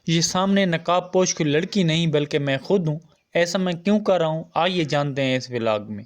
یہ سامنے نقاب پوش کوئی لڑکی نہیں بلکہ میں خود ہوں۔ ایسا میں کیوں کر رہا ہوں آئیے جانتے ہیں اس ولاگ میں۔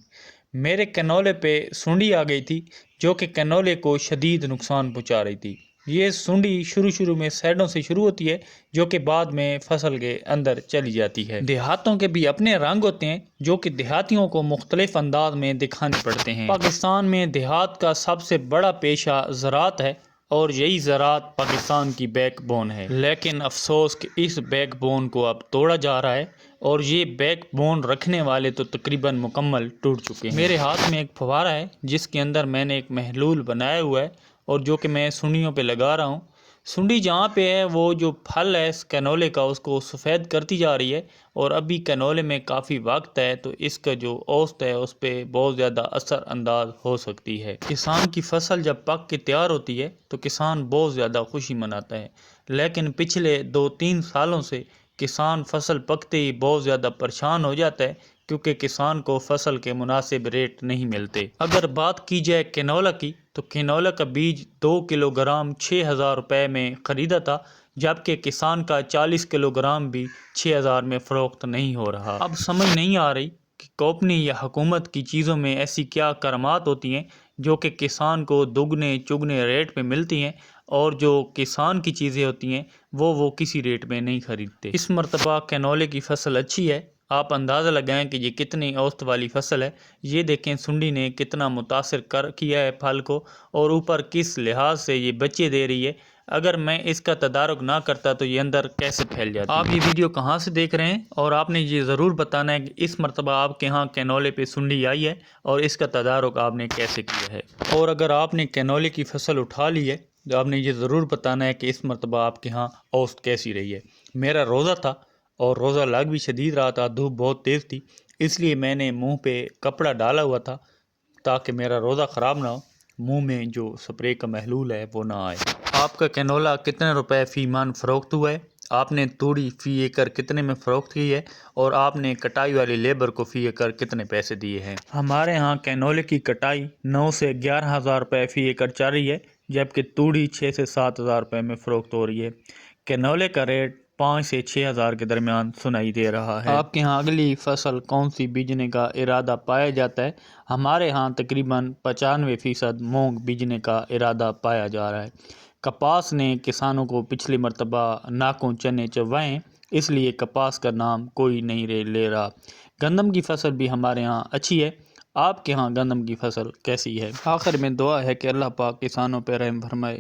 میرے کینولے پہ سونڈی آ گئی تھی جو کہ کینولے کو شدید نقصان پہنچا رہی تھی۔ یہ سونڈی شروع میں سائڈوں سے شروع ہوتی ہے جو کہ بعد میں فصل کے اندر چلی جاتی ہے۔ دیہاتوں کے بھی اپنے رنگ ہوتے ہیں جو کہ دیہاتیوں کو مختلف انداز میں دکھانے پڑتے ہیں۔ پاکستان میں دیہات کا سب سے بڑا پیشہ زراعت ہے اور یہی زراعت پاکستان کی بیک بون ہے، لیکن افسوس کہ اس بیک بون کو اب توڑا جا رہا ہے اور یہ بیک بون رکھنے والے تو تقریباً مکمل ٹوٹ چکے ہیں۔ میرے ہاتھ میں ایک فوارہ ہے جس کے اندر میں نے ایک محلول بنایا ہوا ہے اور جو کہ میں سنڈیوں پہ لگا رہا ہوں۔ سنڈی جہاں پہ ہے وہ جو پھل ہے اس کینولے کا اس کو سفید کرتی جا رہی ہے اور ابھی کینولے میں کافی وقت ہے تو اس کا جو اوسط ہے اس پہ بہت زیادہ اثر انداز ہو سکتی ہے۔ کسان کی فصل جب پک کے تیار ہوتی ہے تو کسان بہت زیادہ خوشی مناتا ہے، لیکن پچھلے 2-3 سالوں سے کسان فصل پکتے ہی بہت زیادہ پریشان ہو جاتا ہے کیونکہ کسان کو فصل کے مناسب ریٹ نہیں ملتے۔ اگر بات کی جائے کینولا کی تو کینولا کا بیج 2 کلو گرام 6,000 روپے میں خریدا تھا، جبکہ کسان کا 40 کلو گرام بھی 6,000 میں فروخت نہیں ہو رہا۔ اب سمجھ نہیں آ رہی کہ کمپنی یا حکومت کی چیزوں میں ایسی کیا کرامات ہوتی ہیں جو کہ کسان کو دگنے چگنے ریٹ پہ ملتی ہیں اور جو کسان کی چیزیں ہوتی ہیں وہ کسی ریٹ میں نہیں خریدتے۔ اس مرتبہ کینولے کی فصل اچھی ہے، آپ اندازہ لگائیں کہ یہ کتنی اوسط والی فصل ہے۔ یہ دیکھیں سنڈی نے کتنا متاثر کیا ہے پھل کو اور اوپر کس لحاظ سے یہ بچے دے رہی ہے۔ اگر میں اس کا تدارک نہ کرتا تو یہ اندر کیسے پھیل جاتی۔ آپ یہ ویڈیو کہاں سے دیکھ رہے ہیں اور آپ نے یہ ضرور بتانا ہے کہ اس مرتبہ آپ کے ہاں کینولے پہ سنڈی آئی ہے اور اس کا تدارک آپ نے کیسے کیا ہے۔ اور اگر آپ نے کینولے کی فصل اٹھا لی ہے تو آپ نے یہ ضرور بتانا ہے کہ اس مرتبہ آپ کے ہاں اوسط کیسی رہی ہے۔ میرا روزہ تھا اور روزہ لگ بھی شدید رہا تھا، دھوپ بہت تیز تھی، اس لیے میں نے منہ پہ کپڑا ڈالا ہوا تھا تاکہ میرا روزہ خراب نہ ہو، منہ میں جو سپرے کا محلول ہے وہ نہ آئے۔ آپ کا کینولا کتنے روپے فی من فروخت ہوا ہے؟ آپ نے توڑی فی ایکڑ کتنے میں فروخت کی ہے اور آپ نے کٹائی والی لیبر کو فی ایکڑ کتنے پیسے دیے ہیں؟ ہمارے ہاں کینولے کی کٹائی 9 سے 11,000 روپے فی ایکڑ چل رہی ہے، جبکہ توڑی 6 سے 7,000 روپے میں فروخت ہو رہی ہے۔ کینولے کا ریٹ 5 سے 6,000 کے درمیان سنائی دے رہا ہے۔ آپ کے ہاں اگلی فصل کون سی بیجنے کا ارادہ پایا جاتا ہے؟ ہمارے ہاں تقریباً 95% مونگ بیجنے کا ارادہ پایا جا رہا ہے۔ کپاس نے کسانوں کو پچھلی مرتبہ ناکوں چنے چبوائے، اس لیے کپاس کا نام کوئی نہیں لے رہا۔ گندم کی فصل بھی ہمارے ہاں اچھی ہے۔ آپ کے ہاں گندم کی فصل کیسی ہے؟ آخر میں دعا ہے کہ اللہ پاک کسانوں پہ رحم فرمائے۔